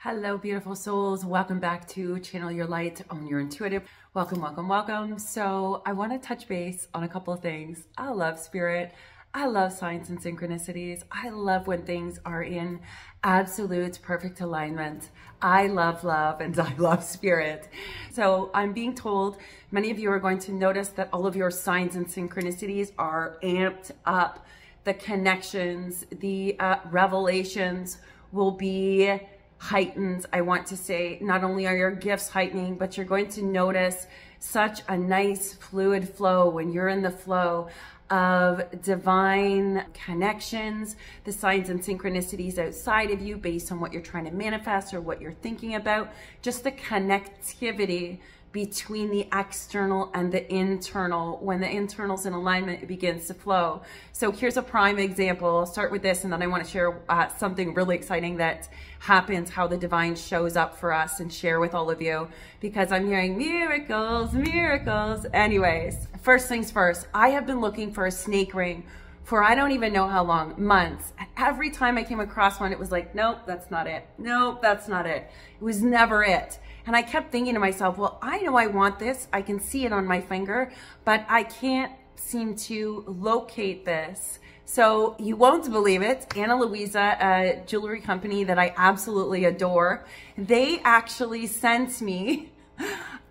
Hello, beautiful souls. Welcome back to Channel Your Light, Own Your Intuitive. Welcome, welcome, welcome. So I want to touch base on a couple of things. I love spirit. I love signs and synchronicities. I love when things are in absolute perfect alignment. I love love and I love spirit. So I'm being told many of you are going to notice that all of your signs and synchronicities are amped up. The connections, the revelations will be heightened. I want to say not only are your gifts heightening, but you're going to notice such a nice fluid flow when you're in the flow of divine connections, the signs and synchronicities outside of you based on what you're trying to manifest or what you're thinking about, just the connectivity between the external and the internal. When the internal's in alignment, it begins to flow. So here's a prime example. I'll start with this, and then I want to share something really exciting that happens, how the divine shows up for us, and share with all of you, because I'm hearing miracles, miracles. Anyways, first things first, I have been looking for a snake ring for I don't even know how long, months. And every time I came across one, it was like, nope, that's not it. Nope, that's not it. It was never it. And I kept thinking to myself, well, I know I want this. I can see it on my finger, but I can't seem to locate this. So you won't believe it. Ana Luisa, a jewelry company that I absolutely adore, they actually sent me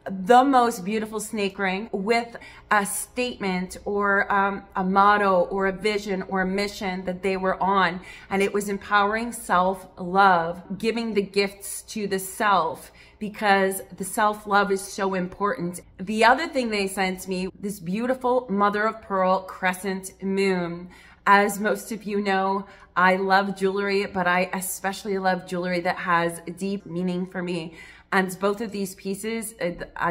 the most beautiful snake ring with a statement or a motto or a vision or a mission that they were on. And it was empowering self-love, giving the gifts to the self, because the self-love is so important. The other thing they sent me, this beautiful mother of pearl crescent moon. As most of you know, I love jewelry, but I especially love jewelry that has deep meaning for me. And both of these pieces,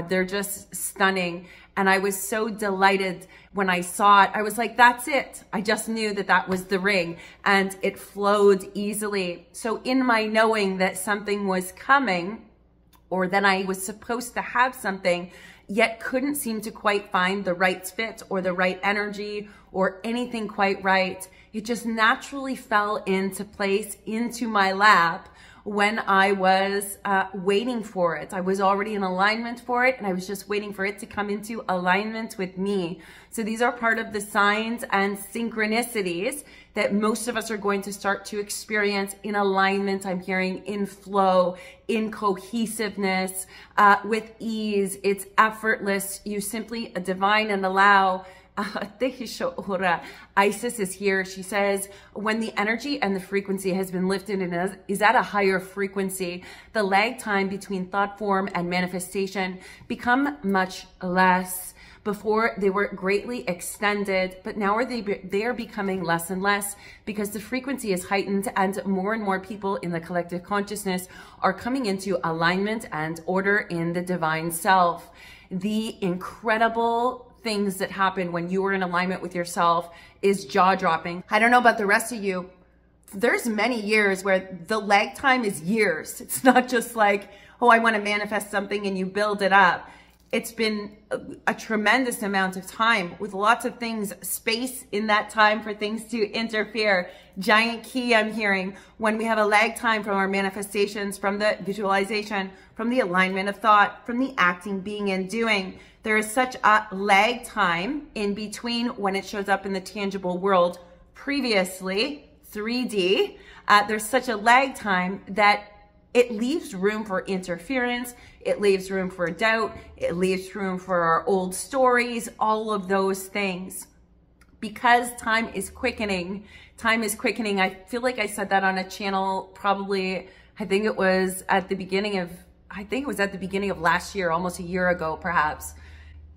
they're just stunning. And I was so delighted when I saw it. I was like, that's it. I just knew that that was the ring, and it flowed easily. So in my knowing that something was coming, or that I was supposed to have something, yet couldn't seem to quite find the right fit or the right energy or anything quite right, it just naturally fell into place, into my lap, when I was waiting for it. I was already in alignment for it, and I was just waiting for it to come into alignment with me. So these are part of the signs and synchronicities that most of us are going to start to experience in alignment. I'm hearing in flow, in cohesiveness, with ease. It's effortless. You simply divine and allow. Isis is here. She says, when the energy and the frequency has been lifted and is at a higher frequency, the lag time between thought form and manifestation become much less. Before, they were greatly extended, but now they are becoming less and less, because the frequency is heightened and more people in the collective consciousness are coming into alignment and order in the divine self. The incredible things that happen when you are in alignment with yourself is jaw-dropping. I don't know about the rest of you. There's many years where the lag time is years. It's not just like, oh, I want to manifest something and you build it up. It's been a tremendous amount of time with lots of things, space in that time for things to interfere. Giant key I'm hearing when we have a lag time from our manifestations, from the visualization, from the alignment of thought, from the acting, being, and doing. There is such a lag time in between when it shows up in the tangible world. Previously, 3D, there's such a lag time that it leaves room for interference. It leaves room for doubt. It leaves room for our old stories, all of those things. Because time is quickening. Time is quickening. I feel like I said that on a channel probably, I think it was at the beginning of last year, almost a year ago, perhaps,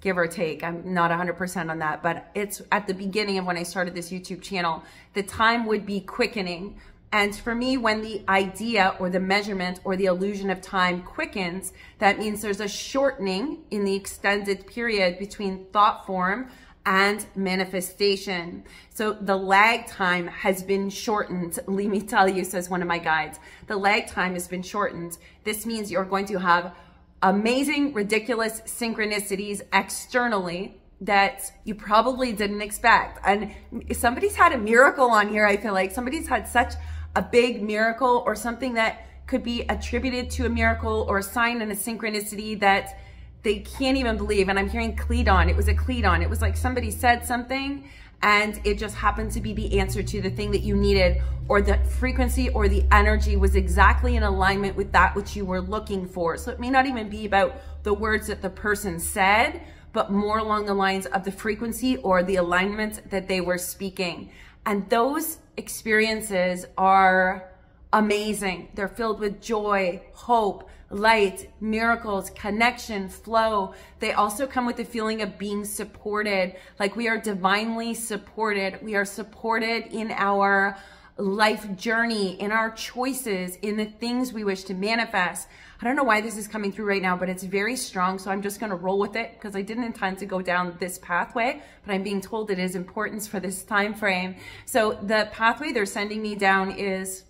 give or take. I'm not 100% on that, but it's at the beginning of when I started this YouTube channel. The time would be quickening. And for me, when the idea or the measurement or the illusion of time quickens, that means there's a shortening in the extended period between thought form and manifestation. So the lag time has been shortened. Let me tell you, says one of my guides, the lag time has been shortened. This means you're going to have amazing, ridiculous synchronicities externally that you probably didn't expect. And somebody's had a miracle on here. I feel like somebody's had such a big miracle or something that could be attributed to a miracle or a sign and a synchronicity that they can't even believe. And I'm hearing Cleton. It was a Cleton. It was like somebody said something and it just happened to be the answer to the thing that you needed, or the frequency or the energy was exactly in alignment with that which you were looking for. So it may not even be about the words that the person said, but more along the lines of the frequency or the alignment that they were speaking. And those experiences are amazing. They're filled with joy, hope, light, miracles, connection, flow. They also come with the feeling of being supported, like we are divinely supported. We are supported in our life journey, in our choices, in the things we wish to manifest. I don't know why this is coming through right now, but it's very strong. So I'm just going to roll with it because I didn't intend to go down this pathway, but I'm being told it is importance for this time frame. So the pathway they're sending me down is,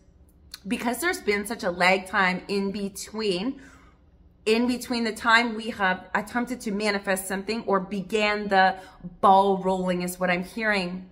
because there's been such a lag time in between the time we have attempted to manifest something or began the ball rolling, is what I'm hearing,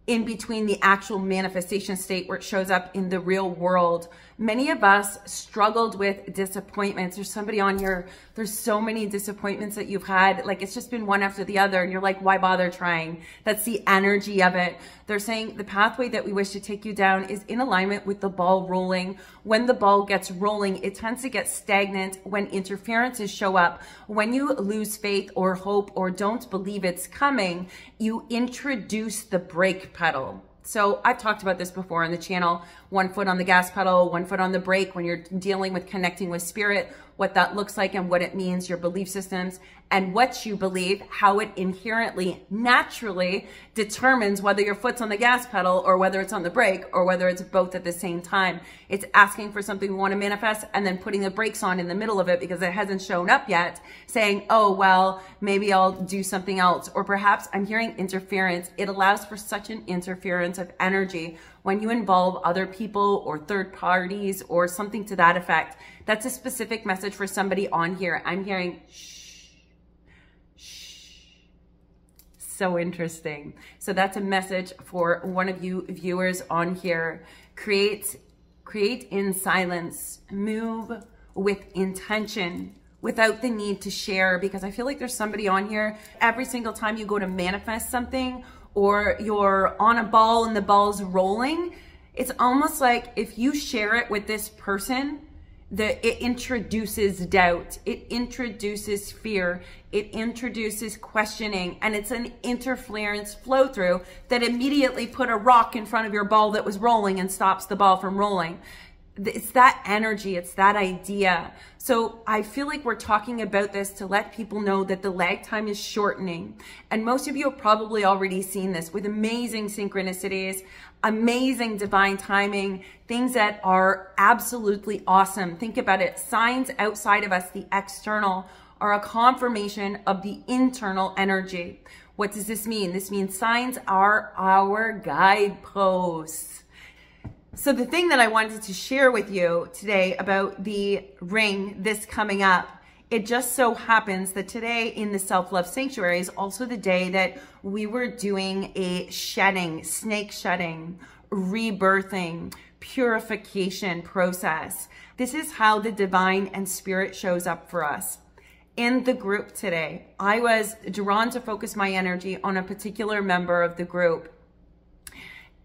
in between the actual manifestation state where it shows up in the real world. Many of us struggled with disappointments. There's somebody on here, there's so many disappointments that you've had. Like, it's just been one after the other and you're like, why bother trying? That's the energy of it. They're saying the pathway that we wish to take you down is in alignment with the ball rolling. When the ball gets rolling, it tends to get stagnant when interferences show up. When you lose faith or hope or don't believe it's coming, you introduce the brake pedal. So I've talked about this before on the channel, 1 foot on the gas pedal, 1 foot on the brake when you're dealing with connecting with spirit, what that looks like and what it means, your belief systems and what you believe, how it inherently, naturally determines whether your foot's on the gas pedal or whether it's on the brake or whether it's both at the same time. It's asking for something we want to manifest and then putting the brakes on in the middle of it because it hasn't shown up yet, saying, oh, well, maybe I'll do something else. Or perhaps I'm hearing interference. It allows for such an interference of energy when you involve other people or third parties or something to that effect. That's a specific message for somebody on here. I'm hearing shh, shh. So interesting. So that's a message for one of you viewers on here. Create in silence, move with intention without the need to share, because I feel like there's somebody on here, every single time you go to manifest something or you're on a ball and the ball's rolling, it's almost like if you share it with this person, it introduces doubt, it introduces fear, it introduces questioning, and it's an interference flow through that immediately put a rock in front of your ball that was rolling and stops the ball from rolling. It's that energy, it's that idea. So I feel like we're talking about this to let people know that the lag time is shortening. And most of you have probably already seen this with amazing synchronicities, amazing divine timing, things that are absolutely awesome. Think about it. Signs outside of us, the external, are a confirmation of the internal energy. What does this mean? This means signs are our guideposts. So the thing that I wanted to share with you today about the ring, this coming up, it just so happens that today in the Self-Love Sanctuary is also the day that we were doing a shedding, snake shedding, rebirthing, purification process. This is how the divine and spirit shows up for us. In the group today, I was drawn to focus my energy on a particular member of the group.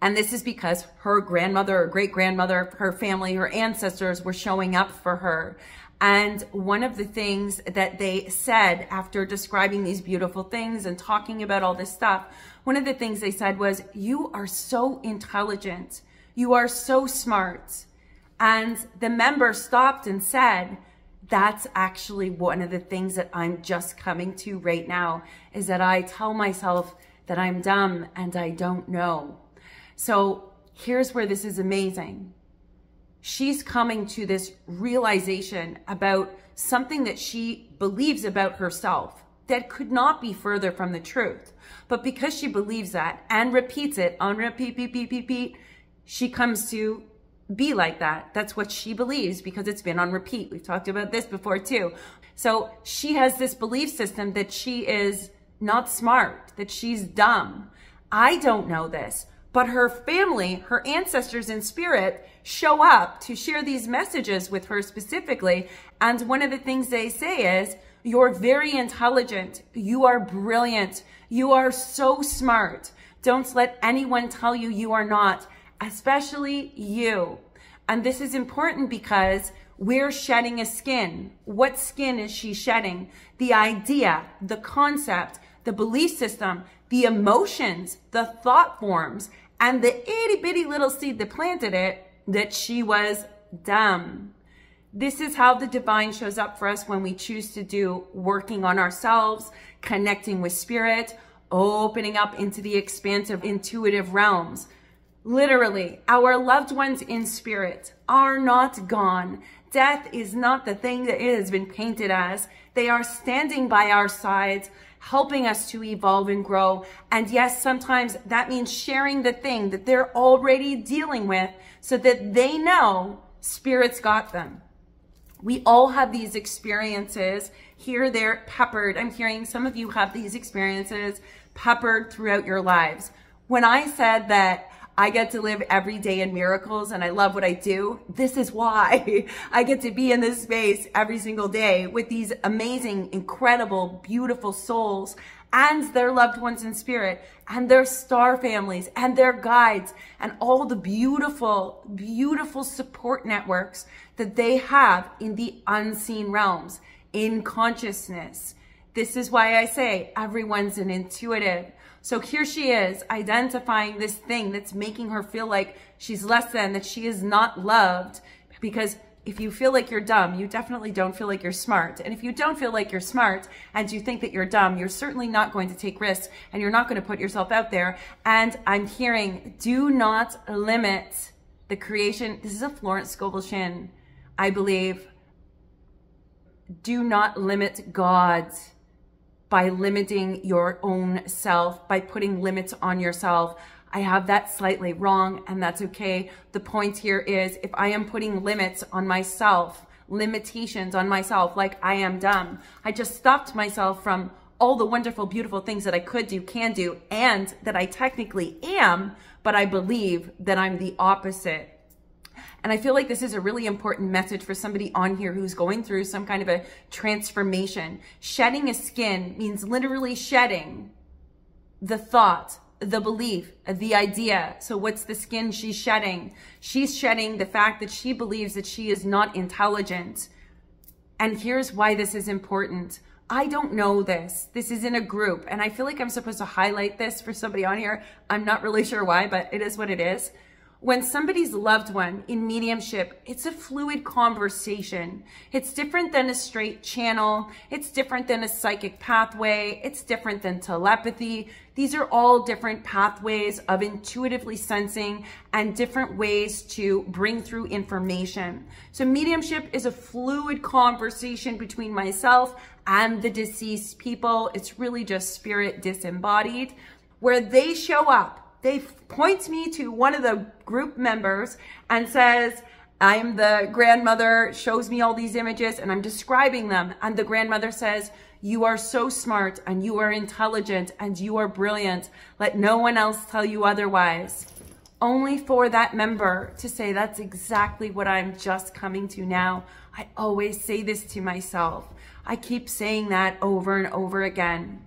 And this is because her grandmother or great-grandmother, her family, her ancestors were showing up for her. And one of the things that they said after describing these beautiful things and talking about all this stuff, one of the things they said was, you are so intelligent. You are so smart. And the member stopped and said, that's actually one of the things that I'm just coming to right now, is that I tell myself that I'm dumb and I don't know. So here's where this is amazing. She's coming to this realization about something that she believes about herself that could not be further from the truth. But because she believes that and repeats it on repeat, she comes to be like that. That's what she believes because it's been on repeat. We've talked about this before too. So she has this belief system that she is not smart, that she's dumb. I don't know this. But her family, her ancestors in spirit, show up to share these messages with her specifically. And one of the things they say is, you're very intelligent. You are brilliant. You are so smart. Don't let anyone tell you you are not, especially you. And this is important because we're shedding a skin. What skin is she shedding? The idea, the concept, the belief system, the emotions, the thought forms, and the itty bitty little seed that planted it, that she was dumb. This is how the divine shows up for us when we choose to do working on ourselves, connecting with spirit, opening up into the expansive, intuitive realms. Literally, our loved ones in spirit are not gone. Death is not the thing that it has been painted as. They are standing by our sides, helping us to evolve and grow. And yes, sometimes that means sharing the thing that they're already dealing with so that they know spirit's got them. We all have these experiences here, there, peppered. I'm hearing some of you have these experiences peppered throughout your lives. When I said that I get to live every day in miracles and I love what I do, this is why I get to be in this space every single day with these amazing, incredible, beautiful souls and their loved ones in spirit and their star families and their guides and all the beautiful, beautiful support networks that they have in the unseen realms, in consciousness. This is why I say everyone's an intuitive. So here she is identifying this thing that's making her feel like she's less than, that she is not loved. Because if you feel like you're dumb, you definitely don't feel like you're smart. And if you don't feel like you're smart and you think that you're dumb, you're certainly not going to take risks and you're not going to put yourself out there. And I'm hearing, do not limit the creation. This is a Florence Scovel Shin, I believe. Do not limit God by limiting your own self, by putting limits on yourself. I have that slightly wrong, and that's okay. The point here is, if I am putting limits on myself, limitations on myself, like I am dumb, I just stopped myself from all the wonderful, beautiful things that I could do, can do, and that I technically am, but I believe that I'm the opposite. And I feel like this is a really important message for somebody on here who's going through some kind of a transformation. Shedding a skin means literally shedding the thought, the belief, the idea. So what's the skin she's shedding? She's shedding the fact that she believes that she is not intelligent. And here's why this is important. I don't know this. This is in a group. And I feel like I'm supposed to highlight this for somebody on here. I'm not really sure why, but it is what it is. When somebody's loved one in mediumship, it's a fluid conversation. It's different than a straight channel. It's different than a psychic pathway. It's different than telepathy. These are all different pathways of intuitively sensing and different ways to bring through information. So mediumship is a fluid conversation between myself and the deceased people. It's really just spirit disembodied, where they show up. They point me to one of the group members and says, I'm the grandmother, shows me all these images and I'm describing them. And the grandmother says, you are so smart and you are intelligent and you are brilliant. Let no one else tell you otherwise. Only for that member to say, that's exactly what I'm just coming to now. I always say this to myself. I keep saying that over and over again.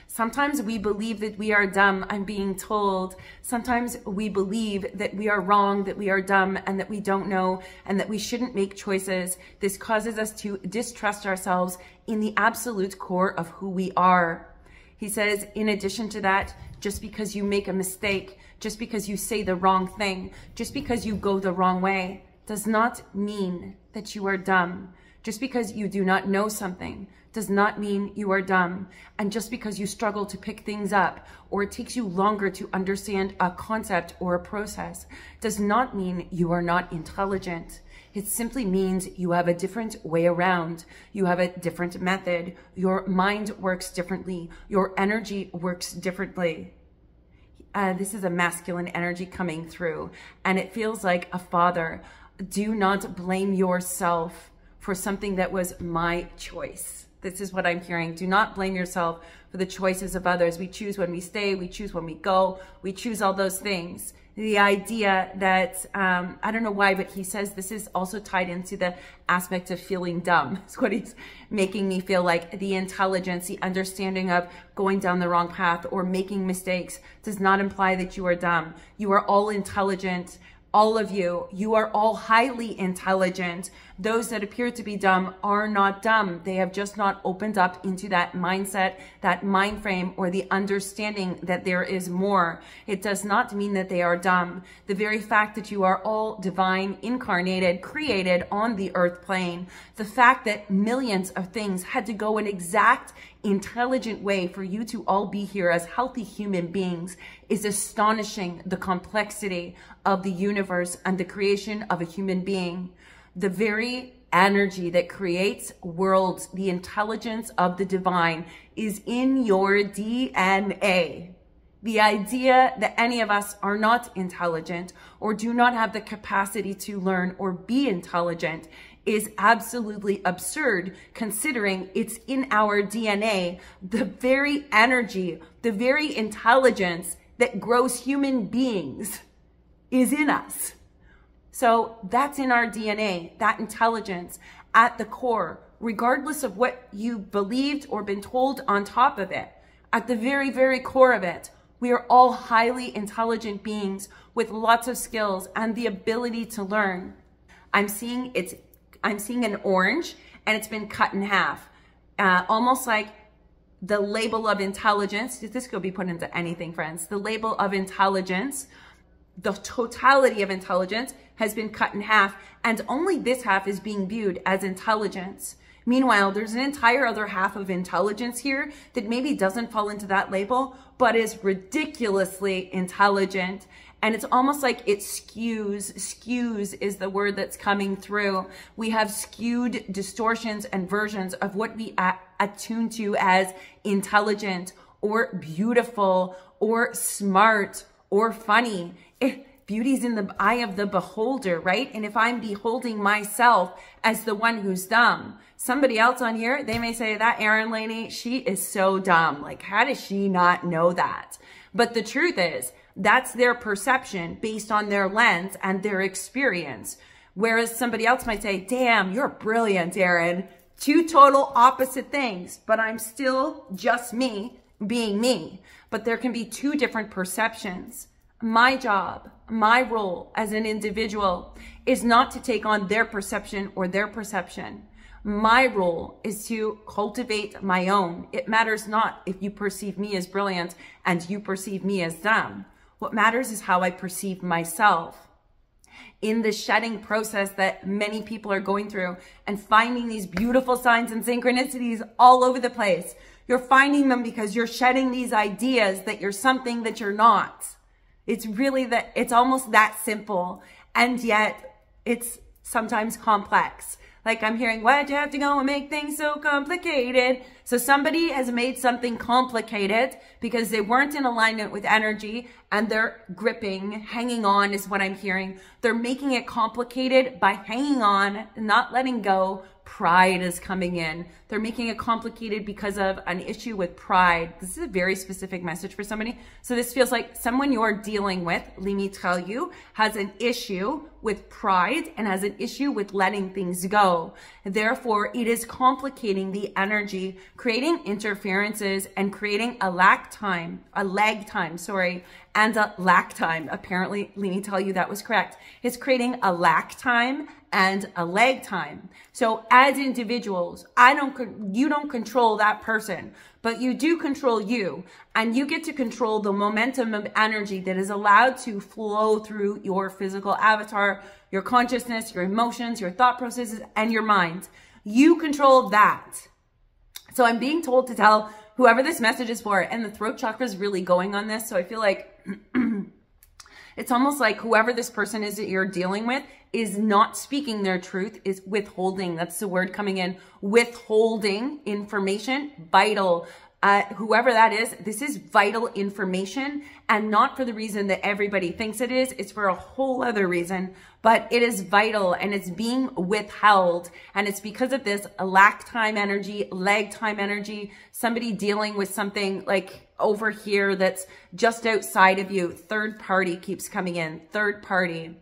Sometimes we believe that we are dumb, I'm being told. Sometimes we believe that we are wrong, that we are dumb, and that we don't know, and that we shouldn't make choices. This causes us to distrust ourselves in the absolute core of who we are. He says, in addition to that, just because you make a mistake, just because you say the wrong thing, just because you go the wrong way, does not mean that you are dumb. Just because you do not know something does not mean you are dumb. And just because you struggle to pick things up, or it takes you longer to understand a concept or a process, does not mean you are not intelligent. It simply means you have a different way around. You have a different method. Your mind works differently. Your energy works differently. This is a masculine energy coming through, and it feels like a father. Do not blame yourself for something that was my choice. This is what I'm hearing. Do not blame yourself for the choices of others. We choose when we stay, we choose when we go, we choose all those things. The idea that, I don't know why, but he says this is also tied into the aspect of feeling dumb. It's what he's making me feel like. The intelligence, the understanding of going down the wrong path or making mistakes does not imply that you are dumb. You are all intelligent. All of you, you are all highly intelligent. Those that appear to be dumb are not dumb. They have just not opened up into that mindset, that mind frame, or the understanding that there is more. It does not mean that they are dumb. The very fact that you are all divine, incarnated, created on the earth plane, the fact that millions of things had to go an exact intelligent way for you to all be here as healthy human beings is astonishing. The complexity of the universe and the creation of a human being, the very energy that creates worlds, the intelligence of the divine is in your DNA. The idea that any of us are not intelligent or do not have the capacity to learn or be intelligent is absolutely absurd, considering it's in our DNA. The very energy, the very intelligence that grows human beings is in us. So that's in our DNA, that intelligence at the core, regardless of what you believed or been told on top of it. At the very, very core of it, we are all highly intelligent beings with lots of skills and the ability to learn. I'm seeing an orange and it's been cut in half, almost like the label of intelligence. This could be put into anything, friends. The label of intelligence, the totality of intelligence has been cut in half, and only this half is being viewed as intelligence. Meanwhile, there's an entire other half of intelligence here that maybe doesn't fall into that label, but is ridiculously intelligent. And it's almost like it skews is the word that's coming through. We have skewed distortions and versions of what we attune to as intelligent or beautiful or smart or funny. Beauty's in the eye of the beholder, right? And if I'm beholding myself as the one who's dumb, somebody else on here, they may say, that Erin lady, she is so dumb. Like, how does she not know that? But the truth is, that's their perception based on their lens and their experience. Whereas somebody else might say, damn, you're brilliant, Erin. Two total opposite things, but I'm still just me being me. But there can be two different perceptions. My job, my role as an individual is not to take on their perception or their perception. My role is to cultivate my own. It matters not if you perceive me as brilliant and you perceive me as dumb. What matters is how I perceive myself. In the shedding process that many people are going through and finding these beautiful signs and synchronicities all over the place, you're finding them because you're shedding these ideas that you're something that you're not. It's really that, it's almost that simple. And yet it's sometimes complex. Like I'm hearing, why'd you have to go and make things so complicated? So somebody has made something complicated because they weren't in alignment with energy and they're gripping, hanging on is what I'm hearing. They're making it complicated by hanging on, not letting go. Pride is coming in. They're making it complicated because of an issue with pride. This is a very specific message for somebody. So this feels like someone you're dealing with, let me tell you, has an issue with pride and has an issue with letting things go. Therefore, it is complicating the energy, creating interferences and creating a lag time, and a lack time. Apparently, let me tell you that was correct. It's creating a lack time and a lag time. So as individuals, you don't control that person, but you do control you, and you get to control the momentum of energy that is allowed to flow through your physical avatar, your consciousness, your emotions, your thought processes, and your mind. You control that. So I'm being told to tell whoever this message is for, and the throat chakra is really going on this. So I feel like it's almost like whoever this person is that you're dealing with is not speaking their truth, is withholding. That's the word coming in. Withholding information, vital, whoever that is, this is vital information, and not for the reason that everybody thinks it is. It's for a whole other reason, but it is vital and it's being withheld. And it's because of this lack time energy, lag time energy, somebody dealing with something like over here that's just outside of you. Third party keeps coming in, third party.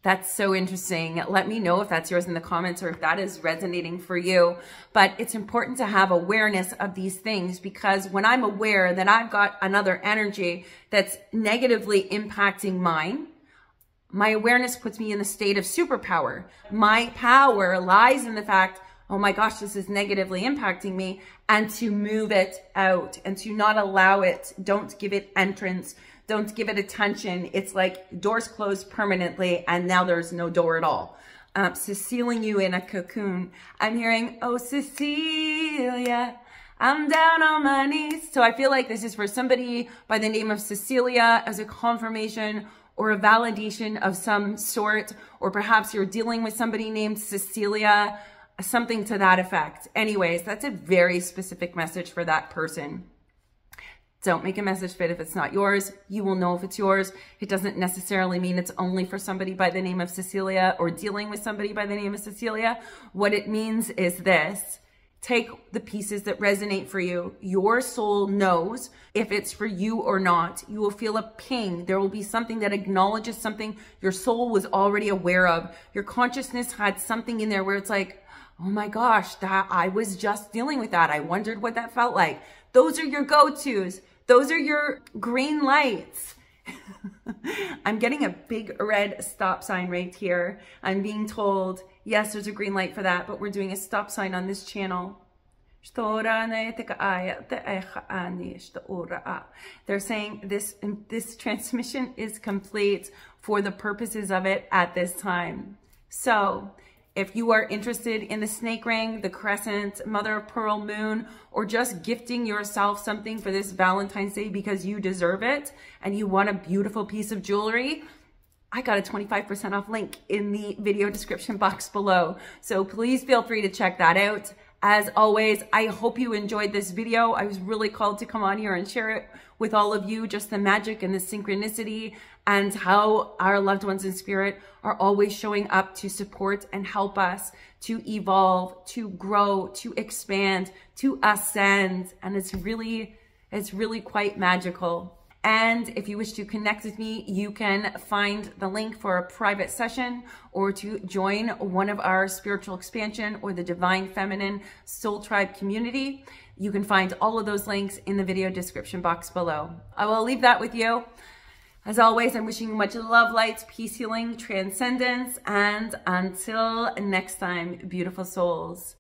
That's so interesting. Let me know if that's yours in the comments or if that is resonating for you. But it's important to have awareness of these things, because when I'm aware that I've got another energy that's negatively impacting mine, my awareness puts me in the state of superpower. My power lies in the fact, oh my gosh, this is negatively impacting me, and to move it out and to not allow it. Don't give it entrance. Don't give it attention. It's like doors closed permanently and now there's no door at all. So sealing you in a cocoon. I'm hearing, oh, Cecilia, I'm down on my knees. So I feel like this is for somebody by the name of Cecilia as a confirmation or a validation of some sort, or perhaps you're dealing with somebody named Cecilia, something to that effect. Anyways, that's a very specific message for that person. Don't make a message fit if it's not yours. You will know if it's yours. It doesn't necessarily mean it's only for somebody by the name of Cecilia or dealing with somebody by the name of Cecilia. What it means is this: take the pieces that resonate for you. Your soul knows if it's for you or not. You will feel a ping. There will be something that acknowledges something your soul was already aware of. Your consciousness had something in there where it's like, oh my gosh, that I was just dealing with that. I wondered what that felt like. Those are your go-tos. Those are your green lights. I'm getting a big red stop sign right here. I'm being told, yes, there's a green light for that, but we're doing a stop sign on this channel. They're saying this transmission is complete for the purposes of it at this time. So if you are interested in the snake ring, the crescent, mother of pearl moon, or just gifting yourself something for this Valentine's Day because you deserve it and you want a beautiful piece of jewelry, I got a 25% off link in the video description box below. So please feel free to check that out. As always, I hope you enjoyed this video. I was really called to come on here and share it with all of you, just the magic and the synchronicity and how our loved ones in spirit are always showing up to support and help us to evolve, to grow, to expand, to ascend. And it's really quite magical. And if you wish to connect with me, you can find the link for a private session or to join one of our spiritual expansion or the Divine Feminine Soul Tribe community. You can find all of those links in the video description box below. I will leave that with you. As always, I'm wishing you much love, light, peace, healing, transcendence, and until next time, beautiful souls.